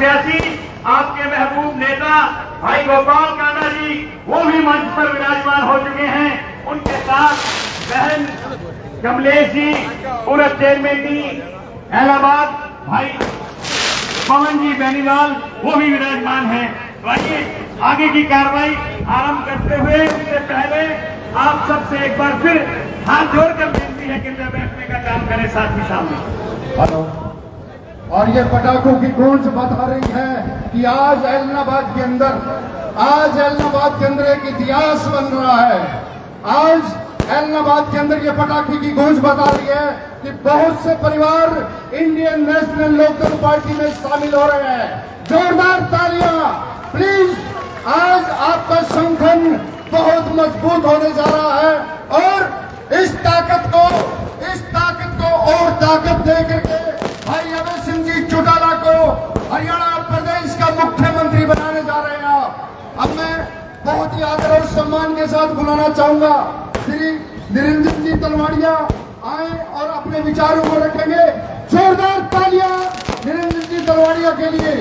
प्रत्याशी आपके महबूब नेता भाई गोपाल कांडा जी वो भी मंच पर विराजमान हो चुके हैं। उनके साथ बहन कमलेश जी, पूर्व चेयरमैन जी इलाहाबाद भाई पवन जी बेनीवाल वो भी विराजमान हैं। तो आइए आगे की कार्रवाई आरंभ करते हुए उससे पहले आप सबसे एक बार फिर हाथ जोड़कर विनती है कि बैठने का काम करें साथी सामने। हेलो। और ये पटाखों की गूंज बता रही है कि आज ऐलनाबाद के अंदर एक इतिहास बन रहा है। आज ऐलनाबाद के अंदर ये पटाखे की गूंज बता रही है कि बहुत से परिवार इंडियन नेशनल लोकदल पार्टी में शामिल हो रहे हैं। जोरदार तालियां प्लीज। आज आपका संगठन बहुत मजबूत होने जा रहा है और इस ताकत को और ताकत दे करके भाई अभय सिंह जी चौटाला को हरियाणा प्रदेश का मुख्यमंत्री बनाने जा रहे हैं। अब मैं बहुत ही आदर और सम्मान के साथ बुलाना चाहूंगा श्री निरंजन जी तलवाड़िया आए और अपने विचारों को रखेंगे। जोरदार तालियां निरंजन जी तलवाड़िया के लिए।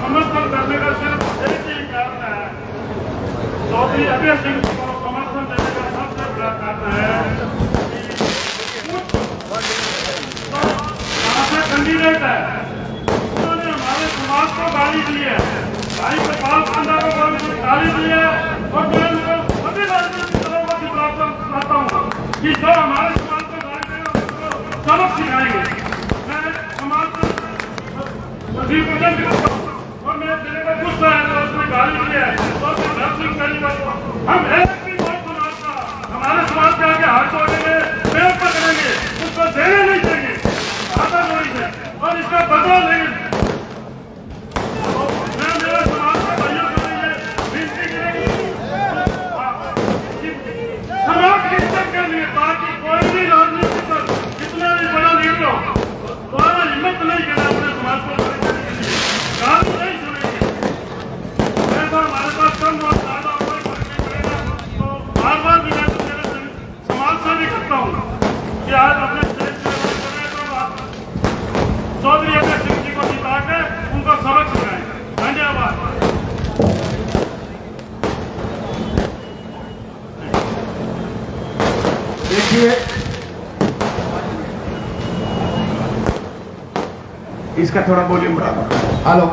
समर्थन करने का सिर्फ एक ही कारण है। चौधरी अभय सिंह को समर्थन देने का सबसे बड़ा कारण है कि कैंडिडेट है उन्होंने हमारे समाज को गाली दी है, भाई गोपाल कांडा को गाली दी है। और मैं उनको सभी राजनीतिक दलों को भी चाहता हूँ कि जो हमारे समाज को गाली देगा उसको सबक सिखाएंगे। मैं समाज को रिप्रेजेंट करता हूँ और मैं तेरे को गुस्सा है तो उसने गाली दी है तो हम एक भी बहुत समाज का हमारे समाज के आगे हाथ जोड़ेंगे, पैर पकड़ेंगे, उसको देने नहीं देंगे, हाथा जोड़ेंगे और इसका बदला लेंगे। मैं मेरे समाज के भाइयों के लिए विनती करेंगे समाज की इज्जत के लिए, ताकि कोई भी राजनीति पर कितना भी बड़ा लीडर हो तो हिम्मत नहीं करना अपने समाज को करने के लिए, गाली नहीं सुनेंगे। ऐसा हमारे पास कम और ज्यादा बार भी मैं मेरे समाज से भी करता हूँ कि आज अपने चौधरी अभय सिंह जी को जिता के उनको सबक सिखाएं। धन्यवाद। देखिए इसका थोड़ा वॉल्यूम बढ़ा दो। हेलो।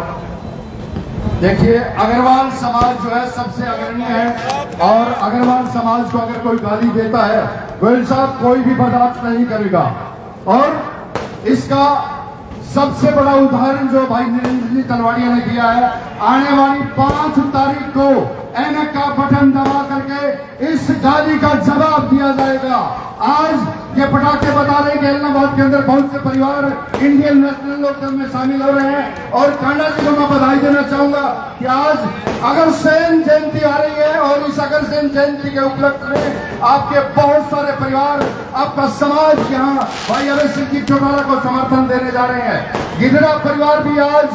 देखिए अग्रवाल समाज जो है सबसे अग्रणी है और अग्रवाल समाज को अगर कोई गाली देता है गोयल साहब कोई भी बर्दाश्त नहीं करेगा। और इसका सबसे बड़ा उदाहरण जो भाई निरंजन जी तलवाड़िया ने दिया है, आने वाली 5 तारीख को ऐनक का बटन दबा करके इस गाली का जवाब दिया जाएगा। आज ये पटाखे बता रहे हैं कि ऐलनाबाद के अंदर बहुत से परिवार इंडियन नेशनल लोकदल में शामिल हो रहे हैं। और कांडा जी को मैं बधाई देना चाहूंगा कि आज अग्रसेन जयंती आ रही है और इस अग्रसेन जयंती के उपलक्ष्य में आपके बहुत सारे परिवार, आपका समाज यहाँ भाई अभय सिंह जी चौटाला को समर्थन देने जा रहे हैं। गिदड़ा परिवार भी आज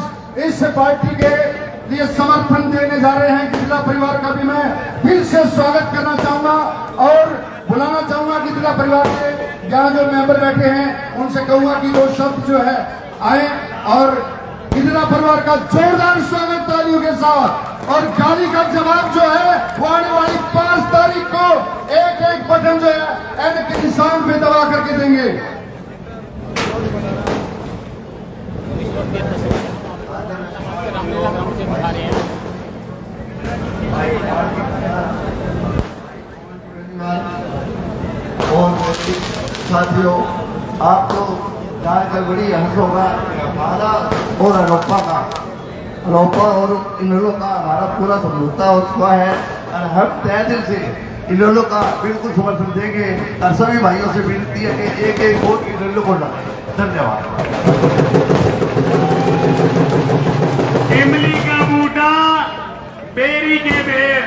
इस पार्टी के लिए समर्थन देने जा रहे हैं। गिदड़ा परिवार का भी मैं दिल से स्वागत करना चाहूंगा और बुलाना चाहूंगा गिदड़ा परिवार के यहाँ जो मेंबर बैठे हैं उनसे कहूंगा कि वो शब्द जो है आए और गिदड़ा परिवार का जोरदार स्वागत तालियों के साथ। और गाली का जवाब जो है वो आने वाली 5 तारीख को एक बटन जो है एन के निशान पे दबा करके देंगे। और साथियों, आप तो जानकर बड़ी हंस होगा हमारा और अनोपा और इन लोगों का हमारा पूरा समझौता हो चुका है और हम तय दिल से इन लोगों का बिल्कुल समर्थन देंगे और सभी भाइयों से विनती है कि एक एक वोट इन लोगों को डालें। धन्यवाद। इमली का बूटा बेरी के बेर,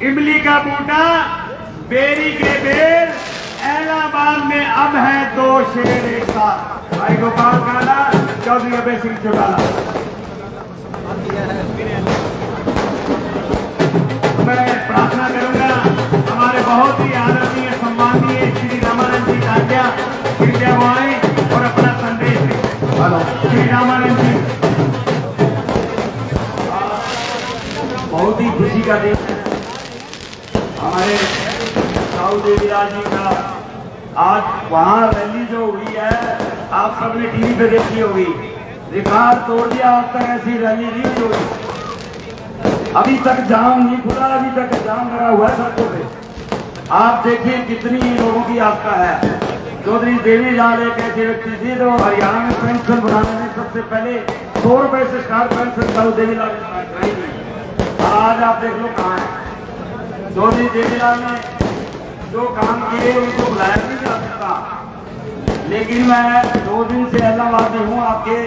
इमली का बूटा बेरी के बेर, इलाहाबाद में अब है 2 शेर एक साथ। भाई गोपाल काला, चौधरी अभय सिंह चौटाला। मैं प्रार्थना करूंगा हमारे बहुत ही आदरणीय सम्माननीय श्री रामानंद जी तात्या कृपया वो आए और अपना संदेश दें। हेलो श्री रामानंद जी, बहुत ही खुशी का दिन है हमारे साहू देवीलाल जी का। आज वहाँ रैली जो हुई है आप सबने टीवी पे देखी होगी, रिकॉर्ड तोड़ दिया। आज तक ऐसी रैली नहीं हुई, अभी तक जाम नहीं खुला, अभी तक जाम लगा हुआ है सड़कों पे। आप देखिए कितनी लोगों की आस्था है। चौधरी देवीलाल एक ऐसे व्यक्ति थे जो हरियाणा में पेंशन बनाने में सबसे पहले 100 रुपए से स्टार्ट पेंशन साहू देवीलाल ने स्टार्ट कराई थी। और आज आप देख लो कहाँ है। चौधरी देवीलाल ने जो काम किए उनको बुलाया नहीं जा सकता, लेकिन मैं 2 दिन से इलाहाबाद में हूँ। आपके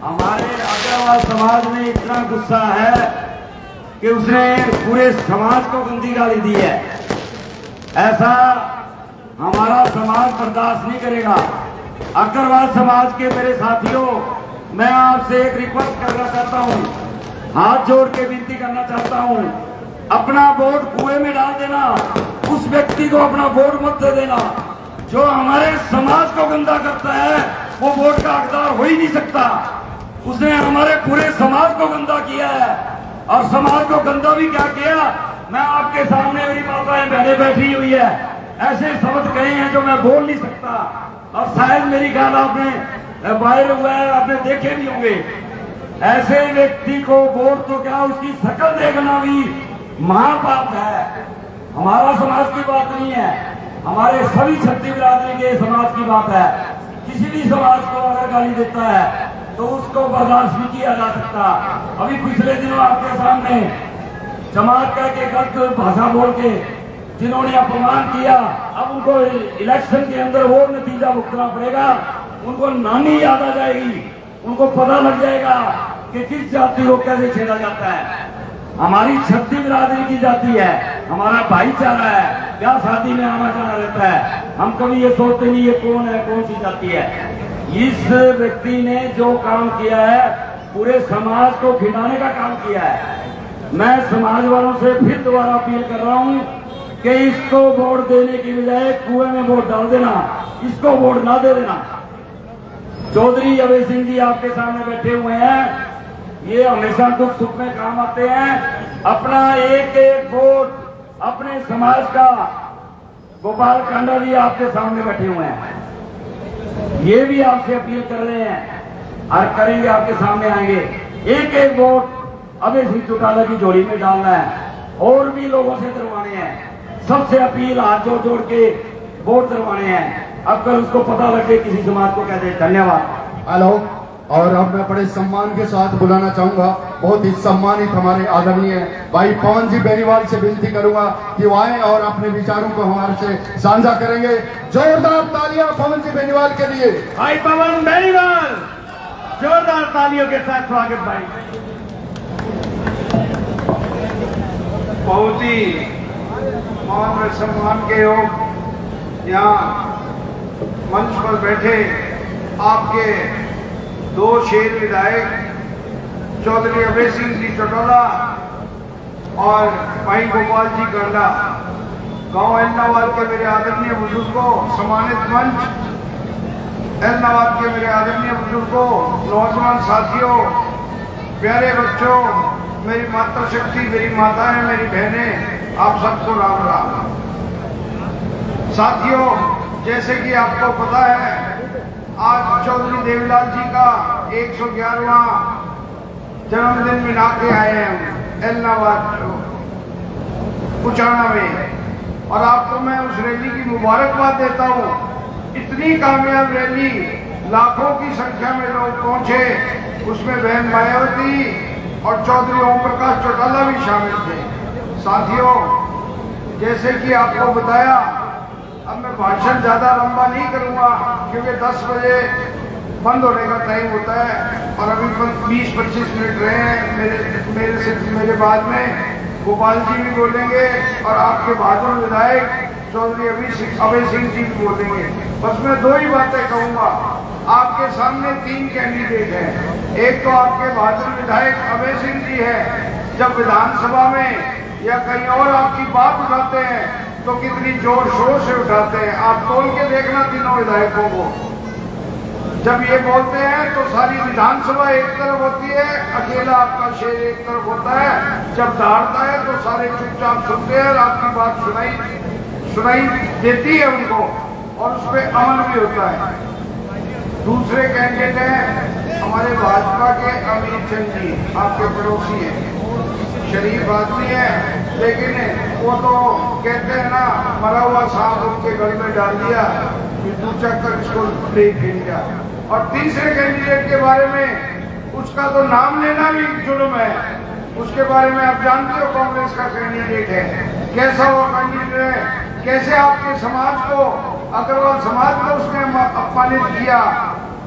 हमारे अग्रवाल समाज में इतना गुस्सा है कि उसने पूरे समाज को गंदी गाली दी है। ऐसा हमारा समाज बर्दाश्त नहीं करेगा। अग्रवाल समाज के मेरे साथियों, मैं आपसे एक रिक्वेस्ट करना चाहता हूँ, हाथ जोड़ के विनती करना चाहता हूँ, अपना वोट कुएं में डाल देना। उस व्यक्ति को अपना वोट मत दे देना जो हमारे समाज को गंदा करता है। वो वोट का हकदार हो ही नहीं सकता। उसने हमारे पूरे समाज को गंदा किया है। और समाज को गंदा भी क्या किया, मैं आपके सामने मेरी माताएं बहनें बैठी हुई है, ऐसे शब्द कहे हैं जो मैं बोल नहीं सकता। और शायद मेरी गाल आपने वायरल हुआ है, आपने देखे भी होंगे। ऐसे व्यक्ति को वोट तो क्या, उसकी शक्ल देखना भी महापाप है। हमारा समाज की बात नहीं है, हमारे सभी क्षत्रिय बिरादरी के समाज की बात है। किसी भी समाज को अगर गाली देता है तो उसको बर्दाश्त नहीं किया जा सकता। अभी पिछले दिनों आपके सामने जमात के गलत भाषा बोल के जिन्होंने अपमान किया, अब उनको इलेक्शन के अंदर वो नतीजा भुगतना पड़ेगा। उनको नानी याद आ जाएगी, उनको पता लग जाएगा कि किस जाति को कैसे छेड़ा जाता है। हमारी क्षत्रिय बिरादरी की जाति है, हमारा भाईचारा है, क्या शादी में आना जाना रहता है। हम कभी ये सोचते नहीं ये कौन है, कौन सी जाति है। इस व्यक्ति ने जो काम किया है पूरे समाज को खिलाने का काम किया है। मैं समाज वालों से फिर दोबारा अपील कर रहा हूं कि इसको वोट देने की बजाय कुएं में वोट डाल देना, इसको वोट ना दे देना। चौधरी अभय सिंह जी आपके सामने बैठे हुए हैं, ये हमेशा दुख सुख में काम आते हैं। अपना एक एक वोट अपने समाज का, गोपाल कांडा जी आपके सामने बैठे हुए हैं, ये भी आपसे अपील कर रहे हैं और करेंगे, आपके सामने आएंगे। एक एक वोट अभय सिंह चौटाला की झोली में डालना है और भी लोगों से करवाने हैं। सबसे अपील हाथ जोड़ जोड़ के वोट करवाने हैं। अब कल उसको पता लगे किसी समाज को कहते। धन्यवाद। हेलो। और अब मैं बड़े सम्मान के साथ बुलाना चाहूंगा, बहुत ही सम्मानित हमारे आदरणीय भाई पवन जी बेनीवाल से विनती करूंगा कि वो आए और अपने विचारों को हमारे से साझा करेंगे। जोरदार तालियां पवन जी बेनीवाल के लिए। भाई पवन बेनीवाल, जोरदार तालियों के साथ स्वागत। भाई बहुत ही मान और सम्मान के योग यहाँ मंच पर बैठे आपके 2 शेर विधायक चौधरी अभय सिंह जी चौटाला और भाई गोपाल जी कांडा, गांव एलनाबाद के मेरे आदरणीय बुजुर्गों, सम्मानित मंच एलनाबाद के मेरे आदरणीय बुजुर्गों, नौजवान साथियों, प्यारे बच्चों, मेरी मातृशक्ति, मेरी माताएं, मेरी बहनें, आप सबको राम राम। साथियों, जैसे कि आपको पता है आज चौधरी देवीलाल जी का 111वां जन्मदिन मना के आए हैं एलनाबाद उचाना में, और आपको मैं उस रैली की मुबारकबाद देता हूँ। इतनी कामयाब रैली, लाखों की संख्या में लोग पहुंचे, उसमें बहन मायावती और चौधरी ओम प्रकाश चौटाला भी शामिल थे। साथियों, जैसे कि आपको बताया, अब मैं भाषण ज़्यादा लंबा नहीं करूँगा क्योंकि 10 बजे बंद होने का टाइम होता है और अभी 20-25 मिनट रहे हैं। मेरे बाद में गोपाल जी भी बोलेंगे और आपके बहादुर विधायक चौधरी अभय सिंह जी भी बोलेंगे। बस मैं 2 ही बातें कहूँगा। आपके सामने 3 कैंडिडेट हैं। एक तो आपके बहादुर विधायक अभय सिंह जी है। जब विधानसभा में या कहीं और आपकी बात उठाते हैं तो कितनी जोर शोर से उठाते हैं। आप तोल के देखना तीनों विधायकों को। जब ये बोलते हैं तो सारी विधानसभा एक तरफ होती है, अकेला आपका शेर एक तरफ होता है। जब दहाड़ता है तो सारे चुपचाप सुनते हैं और आपकी बात सुनाई देती है उनको और उस पर अमल भी होता है। दूसरे कैंडिडेट हैं हमारे भाजपा के अमित चंद जी, आपके पड़ोसी हैं, शरीफ आदमी है, लेकिन वो तो कहते हैं ना, मरा हुआ सांप उनके गल में डाल दिया, दूसरा कर इसको ले खेल गया। और तीसरे कैंडिडेट के बारे में उसका तो नाम लेना भी जुर्म है। उसके बारे में आप जानते हो, कांग्रेस का कैंडिडेट है। कैसा वो कैंडिडेट है, कैसे आपके समाज को, अग्रवाल समाज को उसने अपमानित किया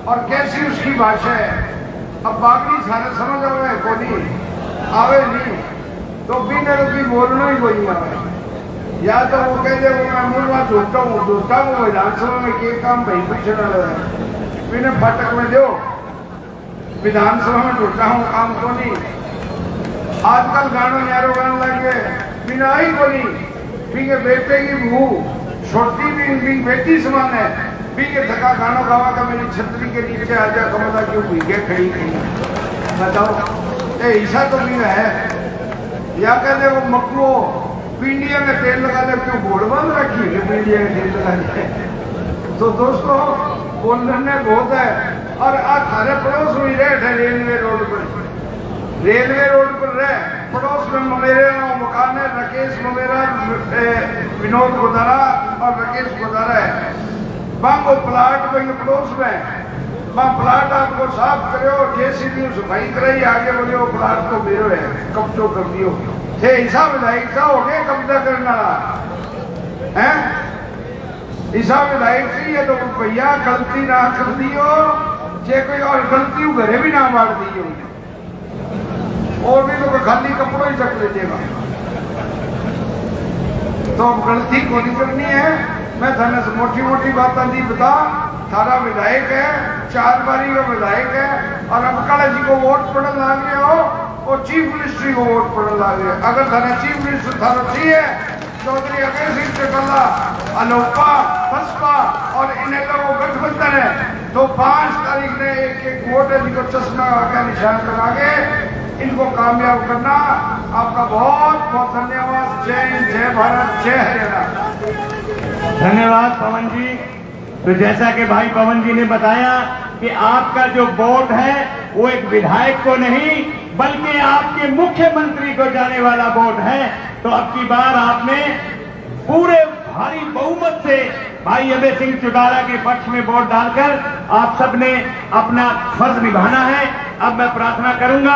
और कैसी उसकी भाषा है। अब बाकी सारे समझ आवे को नहीं आवे नहीं तो बिना रुकी बोलना ही कोई आवे। या तो वो कहते वो मैं मूलवा झूठा हूँ विधानसभा में के काम भाई पूछने लगा बिना फाटक में दो विधानसभा में झूठा हूँ काम को नहीं। आजकल गानों यारो गाने लग गए बिना ही बोली बिंगे बेटे की बहू छोटी भी बेटी समान है। बिंगे थका गानों गावा का मेरी छतरी के नीचे आजा कमला क्यों भीगे खड़ी नहीं बताओ। ये ईसा तो भी है। या कहते वो मकड़ो पींडिया में तेल लगा ले क्यों घोड़ बांध रखी है पींडिया में तेल लगा ले। तो दोस्तों बोलने बहुत है। और आज सारे पड़ोस में रहे रेलवे रोड पर रहे पड़ोस में मेरे मकान है राकेश मेरा विनोद गोदारा और राकेश गोदारा है। वो प्लाट में पड़ोस में प्लाट आपको साफ करे और जेसीबी सफाई कराई आगे बोले वो प्लाट तो मेरो है कब्जो कर दियो थे हिसाब विधायक हो गए कब्जा करना है। हिसाब विधायक चाहिए तो भैया गलती ना कर दियो जे कोई और गलती घरे भी ना मार दियो और भी तो खाली कपड़ों ही चक लीजिएगा। तो गलती को नहीं करनी है। मैं थाने से मोटी मोटी बात नहीं बता। थारा विधायक है 4 बारी का विधायक है और अब काला जी को वोट पड़ने लग गए हो और चीफ मिनिस्ट्री को वोट पड़ने लग गए। अगर थाने चीफ मिनिस्टर थारा चाहिए चौधरी अभय सिंह चौटाला अलोपा बसपा और इन लोगों गठबंधन है तो 5 तारीख ने एक वोट है जिनको चश्मा का निशान लगा के इनको कामयाब करना। आपका बहुत बहुत धन्यवाद। जय हिंद, जय भारत, जय हरियाणा। धन्यवाद पवन जी। तो जैसा कि भाई पवन जी ने बताया कि आपका जो वोट है वो एक विधायक को नहीं बल्कि आपके मुख्यमंत्री को जाने वाला वोट है। तो अब की बार आपने पूरे भारी बहुमत से भाई अभय सिंह चौटाला के पक्ष में वोट डालकर आप सबने अपना फर्ज निभाना है। अब मैं प्रार्थना करूंगा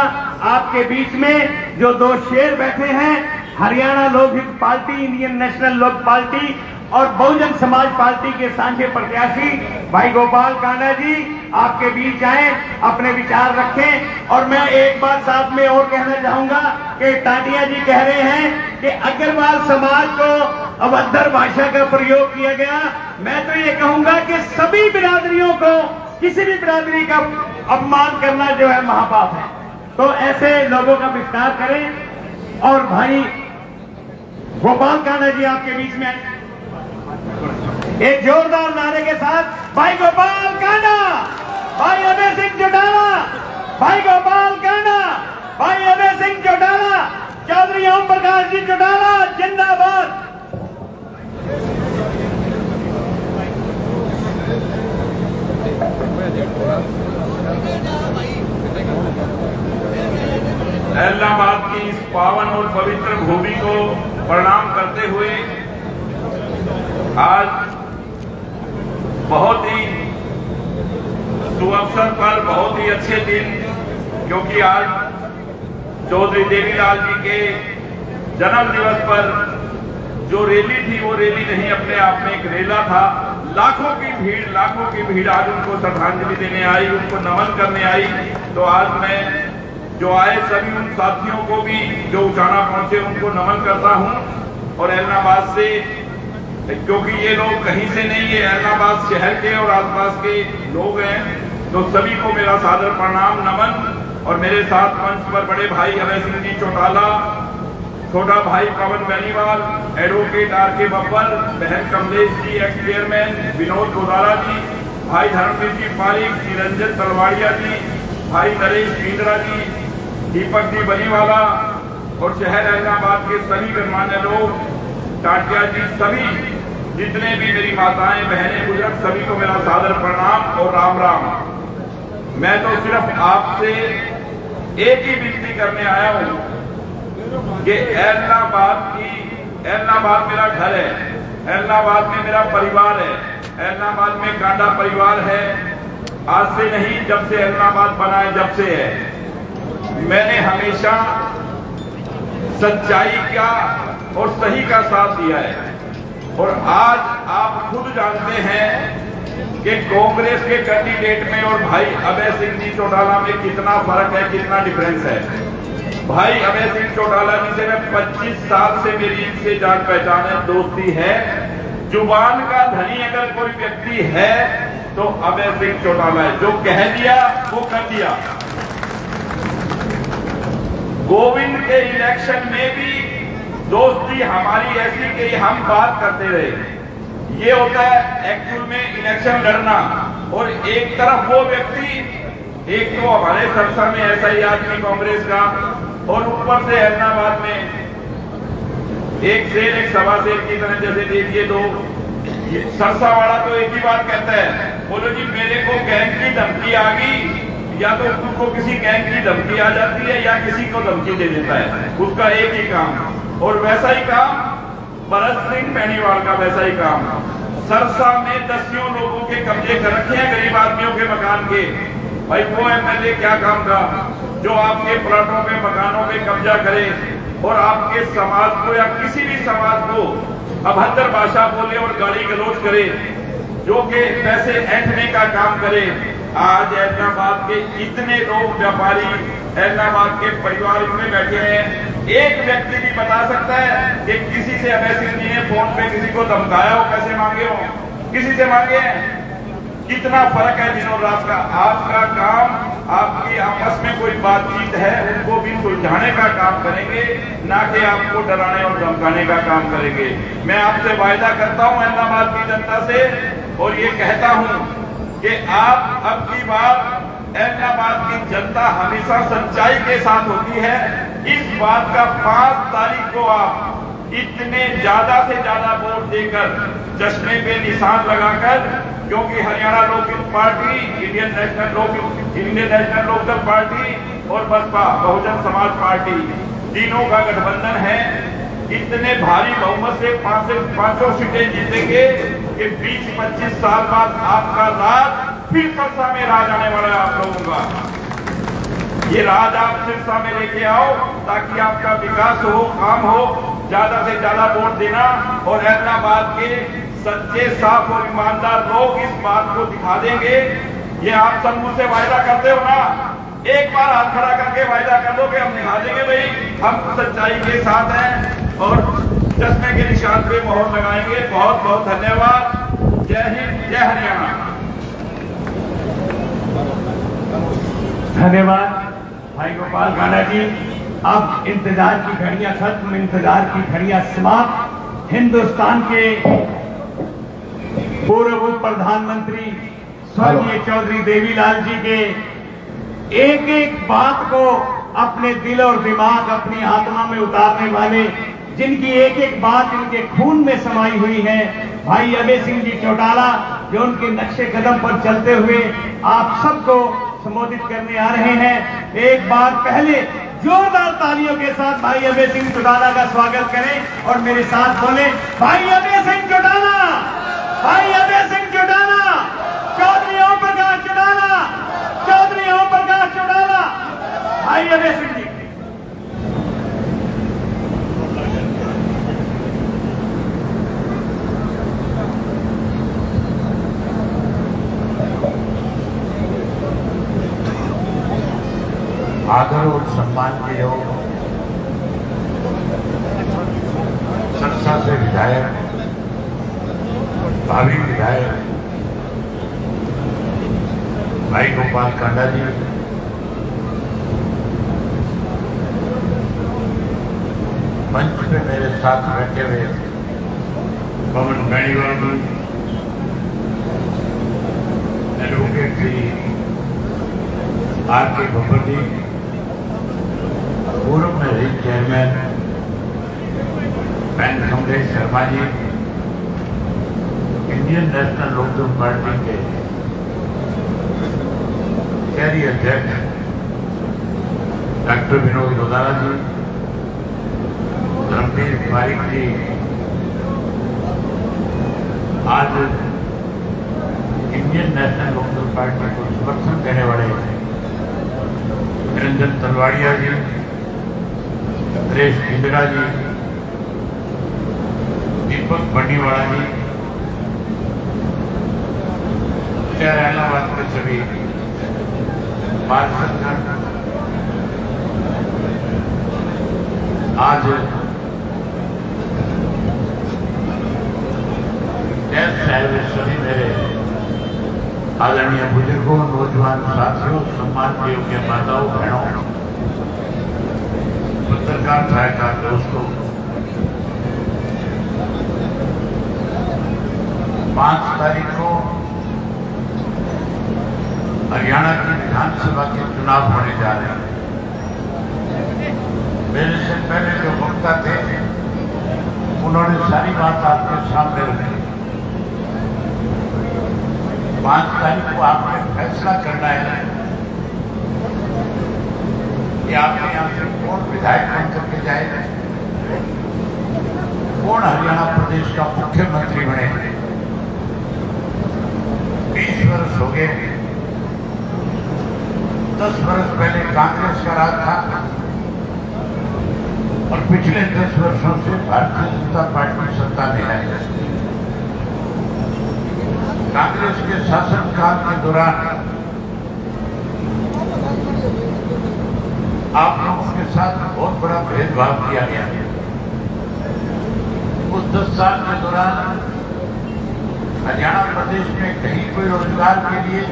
आपके बीच में जो 2 शेर बैठे हैं Haryana Lokhit party, Indian national लोक पार्टी और बहुजन समाज पार्टी के सांझे प्रत्याशी भाई गोपाल कांडा जी आपके बीच आए, अपने विचार रखें। और मैं एक बात साथ में और कहना चाहूंगा कि टाटिया जी कह रहे हैं कि अग्रवाल समाज को अभद्र भाषा का प्रयोग किया गया। मैं तो ये कहूंगा कि सभी बिरादरियों को किसी भी बिरादरी का अपमान करना जो है महापाप है। तो ऐसे लोगों का विस्तार करें। और भाई गोपाल कांडा जी आपके बीच में एक जोरदार नारे के साथ भाई गोपाल कांडा, भाई अभय सिंह चौटाला, भाई गोपाल कांडा, भाई अभय सिंह चौटाला, चौधरी ओम प्रकाश जी चौटाला जिंदाबाद। इलाहाबाद की इस पावन और पवित्र भूमि को प्रणाम करते हुए आज बहुत ही सुअवसर पर बहुत ही अच्छे दिन, क्योंकि आज चौधरी देवीलाल जी के जन्म दिवस पर जो रैली थी वो रैली नहीं, अपने आप में एक रेला था। लाखों की भीड़ आज उनको श्रद्धांजलि देने आई, उनको नमन करने आई। तो आज मैं जो आए सभी उन साथियों को भी जो उचाना पहुंचे उनको नमन करता हूं। और ऐलनाबाद से, क्योंकि ये लोग कहीं से नहीं, ये ऐलनाबाद शहर के और आसपास के लोग हैं, तो सभी को मेरा सादर प्रणाम नमन। और मेरे साथ मंच पर बड़े भाई अभय सिंह जी चौटाला, छोटा भाई पवन बेनीवाल, एडवोकेट R.K. बब्बर, बहन कमलेश जी, एक्स चेयरमैन विनोद गोदारा जी, भाई धर्मवीर जी पारिक, निरंजन तलवाड़िया जी, भाई नरेश बिंद्रा जी, दीपक जी बनीवाला और शहर ऐलनाबाद के सभी गणमान्य लोग, टाटिया जी, सभी जितने भी मेरी माताएं बहनें बुजुर्ग, सभी को मेरा सादर प्रणाम और राम राम। मैं तो सिर्फ आपसे एक ही विनती करने आया हूं कि ऐलनाबाद मेरा घर है, ऐलनाबाद में मेरा परिवार है, ऐलनाबाद में कांडा परिवार है। आज से नहीं, जब से ऐलनाबाद बना है जब से है। मैंने हमेशा सच्चाई का और सही का साथ दिया है। और आज आप खुद जानते हैं कि कांग्रेस के कैंडिडेट में और भाई अभय सिंह जी चौटाला में कितना फर्क है, कितना डिफरेंस है। भाई अभय सिंह चौटाला जी से मैं 25 साल से मेरी इनसे जान पहचान है, दोस्ती है। जुबान का धनी अगर कोई व्यक्ति है तो अभय सिंह चौटाला है। जो कह दिया वो कर दिया। गोविंद के इलेक्शन में भी दोस्ती हमारी ऐसी कि हम बात करते रहे। ये होता है एक्चुअल में इलेक्शन लड़ना। और एक तरफ वो व्यक्ति, एक तो हमारे सरसा में ऐसा ही आदमी कांग्रेस का, और ऊपर से ऐलनाबाद में एक शेर एक सवा शेर की तरह जैसे देखिए। तो सरसा वाला तो एक ही बात कहता है, बोलो जी मेरे को गैंग की धमकी आ गई, या तो उसको किसी गैंग की धमकी आ जाती है या किसी को धमकी दे देता है। उसका एक ही काम। और वैसा ही काम भरत सिंह बेनीवाल का, वैसा ही काम। सरसा में दसियों लोगों के कब्जे कर रखे हैं, गरीब आदमियों के मकान के। भाई वो एमएलए क्या काम का जो आपके प्लाटों पे मकानों पे कब्जा करे और आपके समाज को या किसी भी समाज को अभद्र भाषा बोले और गाली गलौज करे, जो कि पैसे ऐंठने का काम करे। आज ऐलनाबाद के इतने लोग व्यापारी, ऐलनाबाद के परिवार इतने बैठे हैं, एक व्यक्ति भी बता सकता है कि किसी से अभय सिंह जी ने फोन पे किसी को धमकाया हो, पैसे मांगे हो, किसी से मांगे हैं? कितना फर्क है दिन और रात का। आपका काम, आपकी आपस में कोई बातचीत है उनको भी सुलझाने का काम करेंगे, ना कि आपको डराने और धमकाने का काम करेंगे। मैं आपसे वायदा करता हूं ऐलनाबाद की जनता से, और ये कहता हूं कि आप अब की बार ऐलनाबाद की जनता हमेशा सच्चाई के साथ होती है। इस बात का 5 तारीख को आप इतने ज्यादा से ज्यादा वोट देकर चश्मे पे निशान लगाकर, क्योंकि Haryana Lokhit party, Indian national Lokdal party और बसपा बहुजन समाज पार्टी तीनों का गठबंधन है। इतने भारी बहुमत से 500 सीटें जीतेंगे कि 20-25 साल बाद आपका राज फिर सरसा में राज आने वाला है आप लोगों का। ये राज आप सिरसा में लेके आओ ताकि आपका विकास हो, काम हो, ज्यादा से ज्यादा वोट देना। और ऐलनाबाद के सच्चे, साफ और ईमानदार लोग इस बात को दिखा देंगे। ये आप सब मुझसे वायदा करते हो ना, एक बार हाथ खड़ा करके वायदा कर दो कि हम दिखा देंगे भाई हम सच्चाई के साथ हैं और चश्मे के निशान पे मोहर लगाएंगे। बहुत बहुत धन्यवाद। जय हिंद, जय हरियाणा। धन्यवाद भाई गोपाल कांडा जी। अब इंतजार की घड़ियां खत्म, इंतजार की घड़ियां समाप्त। हिंदुस्तान के पूर्व उप प्रधानमंत्री स्वर्गीय चौधरी देवीलाल जी के एक एक बात को अपने दिल और दिमाग, अपनी आत्मा में उतारने वाले, जिनकी एक एक बात इनके खून में समाई हुई है, भाई अभय सिंह जी चौटाला, जो उनके नक्शे कदम पर चलते हुए आप सबको संबोधित करने आ रहे हैं। एक बार पहले जोरदार तालियों के साथ भाई अभय सिंह चौटाला का स्वागत करें और मेरे साथ बोले, भाई अभय सिंह चौटाला, भाई अभय सिंह चौटाला, चौधरी ओम प्रकाश चौटाला, चौधरी ओम प्रकाश चौटाला, भाई अभय सिंह जी। आदर और सम्मान के योग सरसा से विधायक, भावी विधायक भाई गोपाल कांडा जी, मंच पे मेरे साथ बैठे हुए पवन बेनीवाल जी, एडवोकेट जी आर के बब्बर जी, पूर्व में रही chairman N Kamlesh Sharma ji, Indian national Lokdal party के शहरी अध्यक्ष डॉक्टर विनोद गोदारा जी, धर्मवीर पारिक जी, आज इंडियन नेशनल लोकदल पार्टी को समर्थन देने वाले निरंजन तलवाड़िया जी, नरेश इंदिरा जी, दीपक बंडीवाड़ा जी, शहर इलाहाबाद के सभी पार्षदगण, आज सभी मेरे आदरणीय बुजुर्गों, नौजवान साथियों, सम्मान के योग्य माताओं, बहनों, पत्रकार सहायता दोस्तों, 5 तारीख को हरियाणा की विधानसभा के चुनाव होने जा रहे हैं। मेरे से पहले जो वक्ता थे उन्होंने सारी बात आपके सामने रखी। 5 तारीख को आपने फैसला करना है कि आपने यहाँ से कौन विधायक बन करके जाएगा, कौन हरियाणा प्रदेश का मुख्यमंत्री बने। 20 वर्ष हो गए, 10 वर्ष पहले कांग्रेस का राज था और पिछले 10 वर्षों से भारतीय जनता पार्टी सत्ता में है। कांग्रेस के शासनकाल के दौरान आप लोगों के साथ बहुत बड़ा भेदभाव किया गया। उस 10 साल के दौरान हरियाणा प्रदेश में कहीं कोई रोजगार के लिए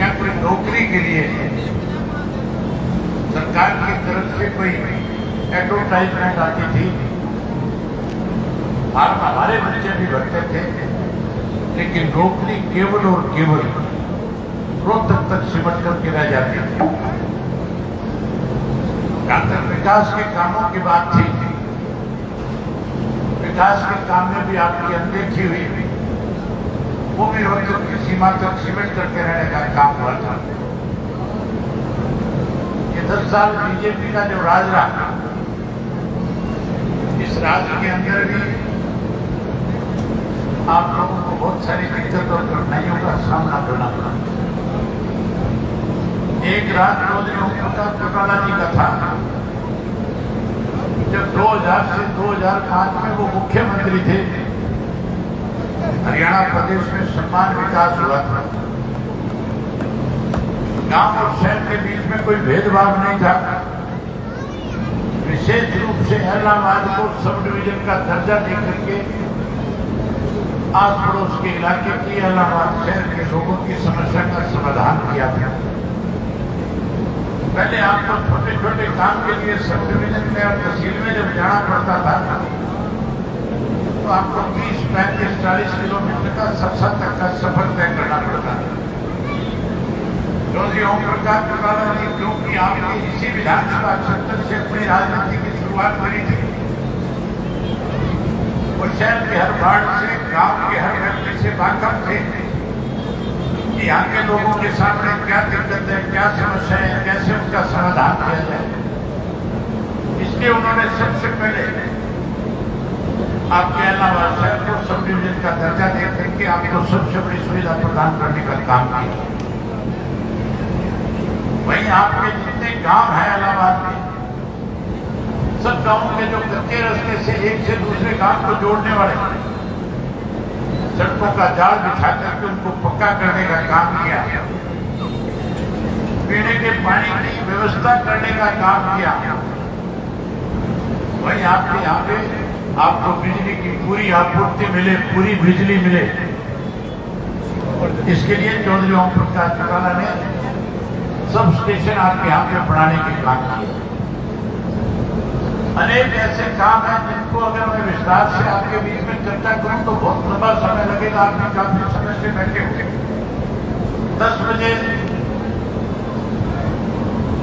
या कोई नौकरी के लिए सरकार की तरफ से कोई एडवर्टाइजमेंट आती थी। हमारे बच्चे भी भरते थे, लेकिन नौकरी केवल और केवल रोहतक तक सिमट करके रह जाती थी। जहां तक विकास के कामों की बात थी, विकास के काम में भी आपकी अनदेखी हुई, वो भी रोहतक की सीमा तक सिमट करके रहने का काम हुआ था। ये 10 साल बीजेपी का जो राज रहा, इस राज के अंदर भी आप लोगों को बहुत सारी दिक्कत और कठिनाइयों का सामना करना पड़ा। एक रात प्रकाश चौटाला जी का था, जब 2000 से 2005 में वो मुख्यमंत्री थे, हरियाणा प्रदेश में समान विकास हुआ था। गांव और शहर के बीच में कोई भेदभाव नहीं था। विशेष रूप से इलाहाबाद को सब डिवीजन का दर्जा देकर के आस पड़ोस के इलाके की इलाहाबाद शहर के लोगों की समस्या का समाधान किया था। पहले आपको छोटे छोटे काम के लिए सब डिवीजन में और तहसील में जब जाना पड़ता था तो आपको 30-35-40 किलोमीटर का सरसा तक का सफर तय करना पड़ता था। ओम प्रकाश चौटाला जी, क्योंकि आपने इसी विधानसभा क्षेत्र से अपनी राजनीति की शुरुआत करी थी, वो शहर के हर वार्ड से, गांव के हर व्यक्ति से वाकफ थे कि यहाँ के लोगों के सामने क्या दिक्कत है, क्या समस्या है, कैसे उनका समाधान किया जाए। इसलिए उन्होंने सबसे पहले आपके इलाहाबाद शहर को सब डिवीजन का दर्जा दे करके आपको सबसे बड़ी सुविधा प्रदान करने का काम किया। वहीं आपके जितने गांव हैं इलाहाबाद में, सब गांवों के जो कच्चे रास्ते से एक से दूसरे गांव को जोड़ने वाले सड़कों का जाल बिछा करके उनको पक्का करने का काम किया। पीने के पानी की व्यवस्था करने का काम किया। वही आपके यहाँ पे आपको बिजली की पूरी आपूर्ति मिले, पूरी बिजली मिले, इसके लिए चौधरी ओम प्रकाश चौटाला ने सब स्टेशन आपके यहाँ पे बढ़ाने के काम किए। अनेक ऐसे काम हैं जिनको अगर मैं विस्तार से आपके बीच में चर्चा करूं तो बहुत लंबा समय लगेगा। आप भी काफी समय से बैठे हुए 10 बजे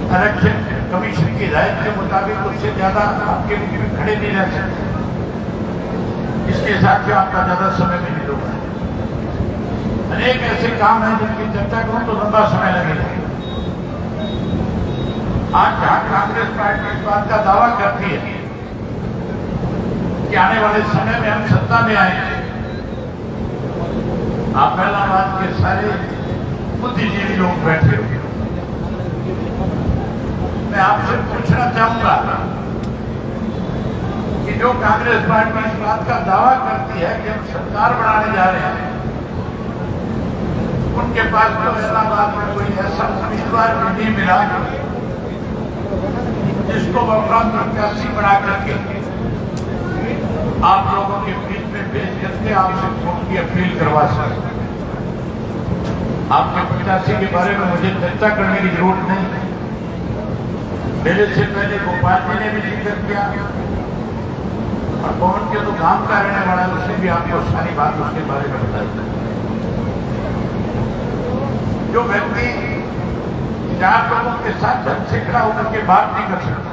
इलेक्शन कमीशन की हिदायत के मुताबिक उससे ज्यादा आपके बीच में खड़े नहीं रह सकते। इसके हिसाब से आपका ज्यादा समय भी नहीं होगा। अनेक ऐसे काम हैं जिनकी चर्चा करूं तो लंबा समय लगेगा। आज जहां कांग्रेस पार्टी इस बात का दावा करती है कि आने वाले समय में हम सत्ता में आएंगे, आप इलाहाबाद के सारे बुद्धिजीवी लोग बैठे हुए, मैं आपसे पूछना चाहूंगा कि जो कांग्रेस पार्टी इस बात का दावा करती है कि हम सरकार बनाने जा रहे हैं, उनके पास तो इलाहाबाद में कोई ऐसा उम्मीदवार भी नहीं मिला जिसको वो अपना प्रत्याशी बना करके आप लोगों के बीच में भेज करके आपसे वोट की अपील करवा सके। आपके प्रत्याशी के बारे में मुझे चर्चा करने की जरूरत नहीं। मेरे से पहले गोपाल जी ने भी जिक्र किया और पवन के तो गांव का रहने वाला है, उसने भी आपको सारी बात उसके बारे में बताई। जो व्यक्ति 4 लोगों के साथ ढंग से खड़ा होकर के बात नहीं कर सकता,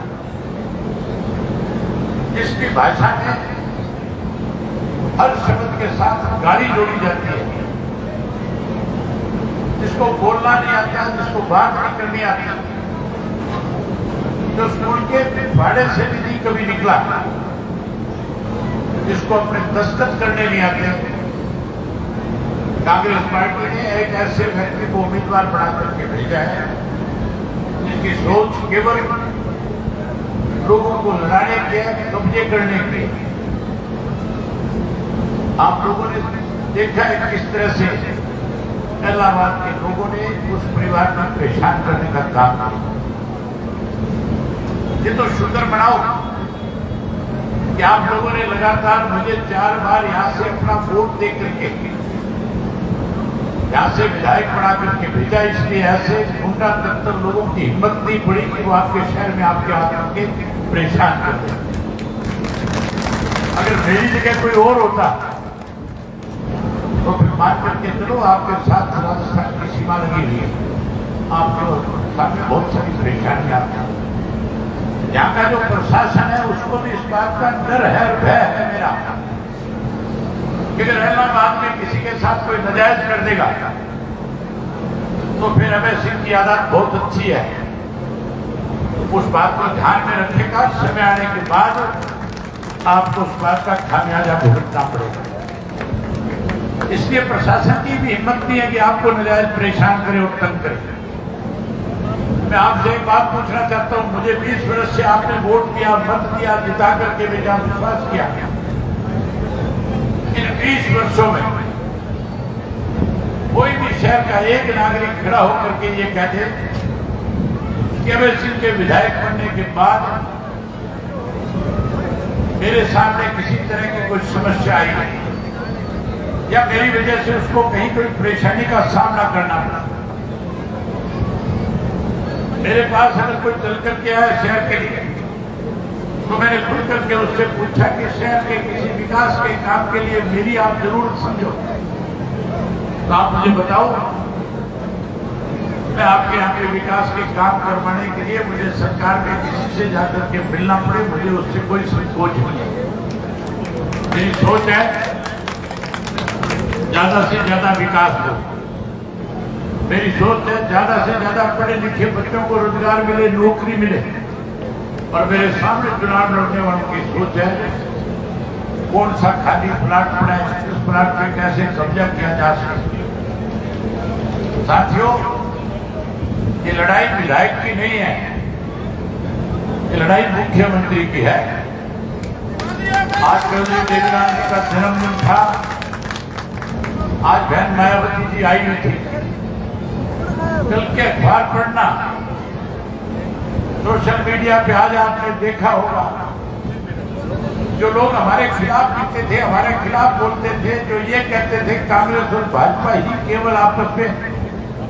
जिसकी भाषा में हर शब्द के साथ गाली जोड़ी जाती है, जिसको बोलना नहीं आता, जिसको बात नहीं करनी आती, जो स्कूल के भाड़े से भी नहीं कभी निकला, जिसको अपने दस्तखत करने नहीं आते, कांग्रेस पार्टी ने एक ऐसे व्यक्ति को उम्मीदवार बना करके भेजा है जिसकी सोच केवल लोगों को लड़ाने के, कब्जे करने के। आप लोगों ने देखा है किस तरह से इलाहाबाद के लोगों ने उस परिवार को परेशान करने का काम किया। ये तो शुक्र मनाओ कि आप लोगों ने लगातार मुझे 4 बार यहां से अपना वोट दे करके यहां से विधायक बना करके भेजा। इसलिए ऐसे गुंडा तत्तर लोगों की हिम्मत नहीं पड़ी कि वो आपके शहर में आपके आकर के परेशान कर दे। अगर मेरी जगह कोई और होता तो फिर मान करके चलो आपके साथ राजस्थान की सीमा लगी हुई है, आपके सामने बहुत सारी परेशानियां आती हैं। यहाँ का जो प्रशासन है उसको भी इस बात का डर है और भय है मेरा कि अगर इलाहाबाद में किसी के साथ कोई नाजायज कर देगा तो फिर अभय सिंह की आदत बहुत अच्छी है, उस बात को ध्यान में रखेगा। समय आने के बाद आपको उस बात का खामियाजा भुगतना पड़ेगा। इसलिए प्रशासन की भी हिम्मत नहीं है कि आपको नाजायज परेशान करे और तंग करे। मैं आपसे एक बात पूछना चाहता हूं, मुझे 20 वर्ष से आपने वोट दिया, मत दिया, जिता करके भेजा, विश्वास किया। इन 20 वर्षों में कोई भी शहर का एक नागरिक खड़ा होकर के ये कह दे कि अभय सिंह के विधायक बनने के बाद मेरे सामने किसी तरह की कोई समस्या आई नहीं या मेरी वजह से उसको कहीं कोई परेशानी का सामना करना पड़ा। मेरे पास अगर कोई चल करके आया शहर के लिए तो मैंने खुल करके उससे पूछा कि शहर के किसी विकास के काम के लिए मेरी आप जरूरत समझो तो आप मुझे बताओ, मैं आपके यहाँ के विकास के काम करवाने के लिए मुझे सरकार में किसी से जाकर के मिलना पड़े, मुझे उससे कोई संकोच नहीं है। मेरी सोच है ज्यादा से ज्यादा विकास हो। मेरी सोच है ज्यादा से ज्यादा पढ़े लिखे बच्चों को रोजगार मिले, नौकरी मिले। और मेरे सामने चुनाव लड़ने वालों की सोच है कौन सा खाली प्लाट पड़ा है, उस प्लाट पे कैसे कब्जा किया जा सके। साथियों, ये लड़ाई विधायक की नहीं है, ये लड़ाई मुख्यमंत्री की है। आज चौधरी देवीलाल जी का जन्मदिन था, आज बहन मायावती जी आई हुई थी। कल के अखबार पढ़ना, सोशल मीडिया पे आज आपने देखा होगा, जो लोग हमारे खिलाफ लिखते थे, हमारे खिलाफ बोलते थे, जो ये कहते थे कांग्रेस और भाजपा ही केवल आपस में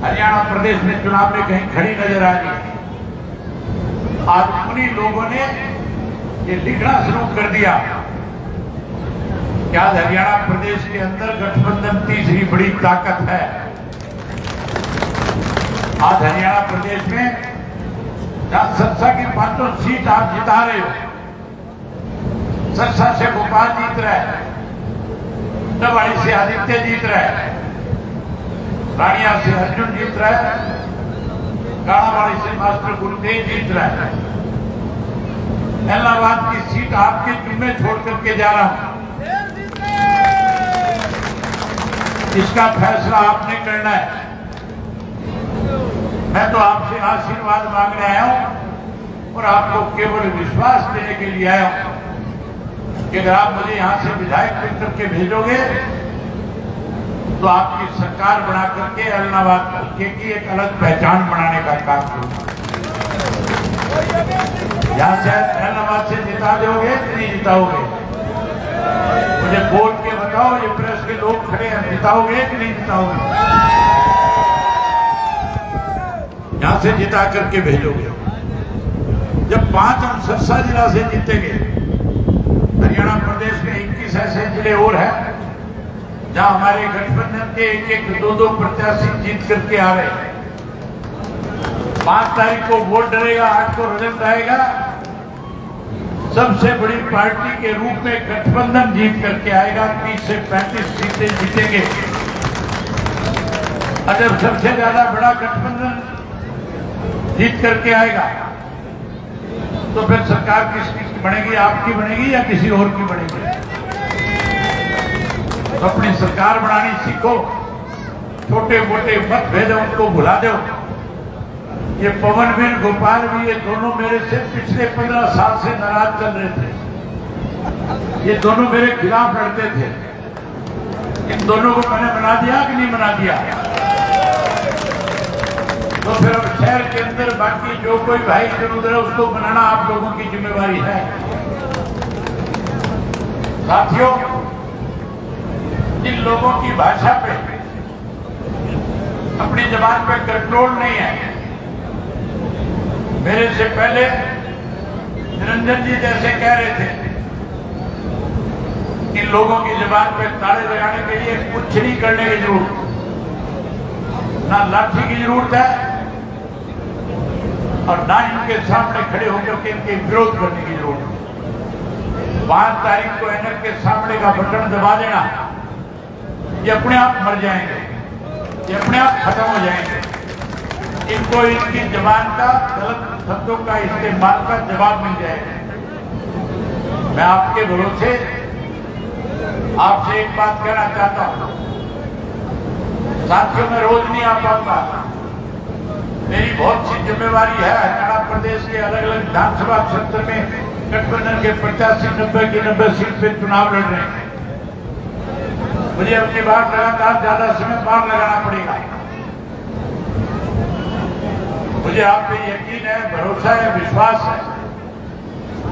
हरियाणा प्रदेश में चुनाव में कहीं खड़ी नजर आ रही, आज उन्हीं लोगों ने ये लिखना शुरू कर दिया कि आज हरियाणा प्रदेश के अंदर गठबंधन तीसरी बड़ी ताकत है। आज हरियाणा प्रदेश में जहां सरसा की 5 सीट आप जिता रहे हो, सरसा से गोपाल जीत रहा है, नवाड़ी से आदित्य जीत रहा है, रानिया से अर्जुन जीत रहा है, गाड़ावाड़ी से मास्टर गुरुदेव जीत रहा है। इलाहाबाद की सीट आपके जिम्मे छोड़ करके जा रहा हूं, इसका फैसला आपने करना है। मैं तो आपसे आशीर्वाद मांगने आया हूं और आपको केवल विश्वास देने के लिए आया हूं कि अगर आप मुझे यहां से विधायक चुन करके भेजोगे तो आपकी सरकार बना करके इलाहाबाद हल्के की एक अलग पहचान बनाने का काम करूंगा। यहां से इलाहाबाद से जिता दोगे कि नहीं जिताओगे? मुझे बोल के बताओ, ये प्रेस के लोग खड़े हैं, जिताओगे कि नहीं जिताओगे? यहां से जिता करके भेजोगे। जब 5 हम सरसा जिला से जीतेंगे, हरियाणा प्रदेश में 21 ऐसे जिले और हैं जहां हमारे गठबंधन के 1-1, 2-2 प्रत्याशी जीत करके आ रहे हैं। 5 तारीख को वोट डलेगा, 8 को रिजल्ट आएगा। सबसे बड़ी पार्टी के रूप में गठबंधन जीत करके आएगा, 30 से 35 सीटें जीतेंगे। अगर सबसे ज्यादा बड़ा गठबंधन जीत करके आएगा तो फिर सरकार किसकी बनेगी? आपकी बनेगी या किसी और की बनेगी? तो अपनी सरकार बनानी सीखो, छोटे मोटे मतभेद उनको भुला दो। ये पवन भी, गोपाल भी, ये दोनों मेरे से पिछले 15 साल से नाराज चल रहे थे। ये दोनों मेरे खिलाफ लड़ते थे। इन दोनों को मैंने बना दिया कि नहीं बना दिया? तो फिर अब शहर के अंदर बाकी जो कोई भाई इधर उधर है उसको बनाना आप लोगों की जिम्मेवारी है। साथियों, जिन लोगों की भाषा पे, अपनी जबान पे कंट्रोल नहीं है, मेरे से पहले निरंजन जी जैसे कह रहे थे, इन लोगों की जबान पे ताले लगाने के लिए कुछ नहीं करने की जरूरत, ना लाठी की जरूरत है और ना इनके सामने खड़े होकर इनके विरोध करने की जरूरत है। 5 तारीख को एनक के सामने का बटन दबा देना, ये अपने आप मर जाएंगे, ये अपने आप खत्म हो जाएंगे। इनको इनकी जबान का, गलत शब्दों का इस्तेमाल का जवाब मिल जाएगा। मैं आपके भरोसे आपसे एक बात कहना चाहता हूं, साथियों, मैं रोज नहीं आ पाऊंगा, मेरी बहुत सी जिम्मेवारी है। हरियाणा प्रदेश के अलग अलग विधानसभा क्षेत्र में गठबंधन के 85-90 की 90 सीट पे चुनाव लड़ रहे हैं। मुझे अपनी बात लगातार ज्यादा समय बाहर लगाना पड़ेगा। मुझे आप पे यकीन है, भरोसा है, विश्वास है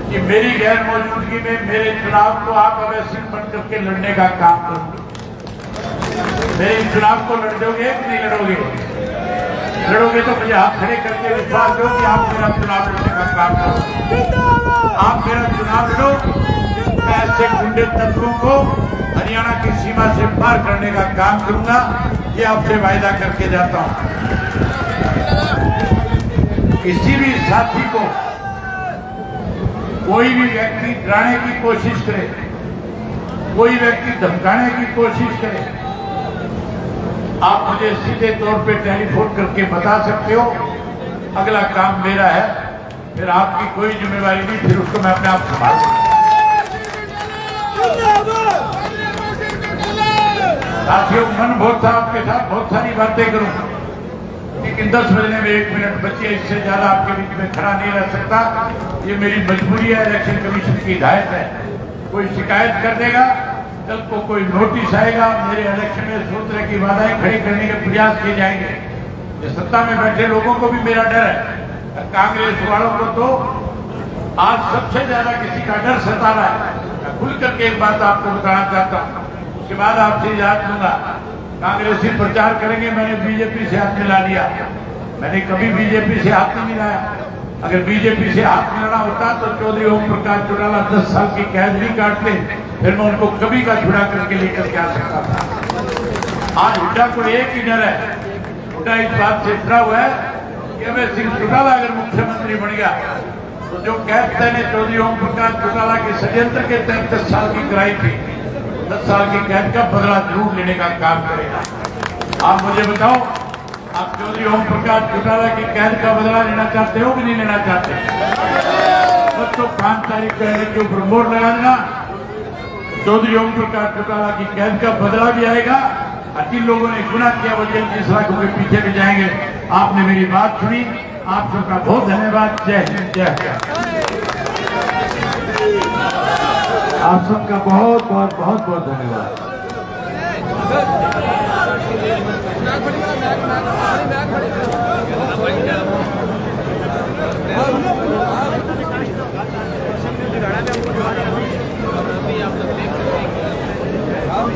कि मेरी गैर मौजूदगी में मेरे चुनाव को आप अवश्य बन करके लड़ने का काम करोगे। मेरे चुनाव को लड़ दोगे कि नहीं लड़ोगे? लड़ोगे तो मुझे हाथ खड़े करके विश्वास दो कि आप मेरा चुनाव लड़ने का काम करो। आप मेरा चुनाव लड़ो, मैं ऐसे गुंडे तत्वों को हरियाणा की सीमा से पार करने का काम करूंगा, ये आपसे वायदा करके जाता हूं। किसी भी साथी को कोई भी व्यक्ति डराने की कोशिश करे, कोई व्यक्ति धमकाने की कोशिश करे, आप मुझे सीधे तौर पे टेलीफोन करके बता सकते हो। अगला काम मेरा है, फिर आपकी कोई जिम्मेवारी नहीं, फिर उसको मैं अपने आप संभाल लूंगा। साथियों, मन बहुत था आपके साथ, बहुत सारी बातें करूं, लेकिन 10 बजने में 1 मिनट बचे, इससे ज्यादा आपके बीच में खड़ा नहीं रह सकता। ये मेरी मजबूरी है, इलेक्शन कमीशन की हिदायत है। कोई शिकायत कर देगा, कल को कोई नोटिस आएगा, मेरे इलेक्शन में 100 तरह की बाधाएं खड़ी करने के प्रयास किए जाएंगे। ये सत्ता में बैठे लोगों को भी मेरा डर है, कांग्रेस वालों को तो आज सबसे ज्यादा किसी का डर सता रहा है। मैं खुल करके एक बात आपको बताना चाहता हूँ, उसके बाद आपसे याद लूंगा। कांग्रेसी प्रचार करेंगे मैंने बीजेपी से हाथ मिला लिया, मैंने कभी बीजेपी से हाथ नहीं मिलाया। अगर बीजेपी से हाथ मिलाना होता तो चौधरी ओम प्रकाश चौटाला 10 साल की कैद नहीं काटते, फिर मैं उनको कभी का छुड़ा करके लेकर के आ सकता था। आज हुड्डा को एक ही डर है, हुड्डा इस बात से डरा हुआ है कि अमर सिंह चौटाला अगर मुख्यमंत्री बन गया तो जो कैद ने चौधरी ओम प्रकाश चौटाला के षड्यंत्र के तहत 10 साल की कराई थी, 10 साल की कैद का बदला जरूर लेने का काम करेगा। आप मुझे बताओ, आप चौधरी ओम प्रकाश चौटाला की कैद का बदला लेना चाहते हो कि नहीं लेना चाहते? बस तो 5 तारीख पहले के ऊपर मोहर लगा देना, चौधरी ओम प्रकाश चौटाला की कैद का बदला भी आएगा। जिन लोगों ने गुनाह किया वो जेल की सलाखों के पीछे भी जाएंगे। आपने मेरी बात सुनी, आप सबका बहुत धन्यवाद। जय हिंद, जय। आप सबका बहुत बहुत बहुत बहुत धन्यवाद। आप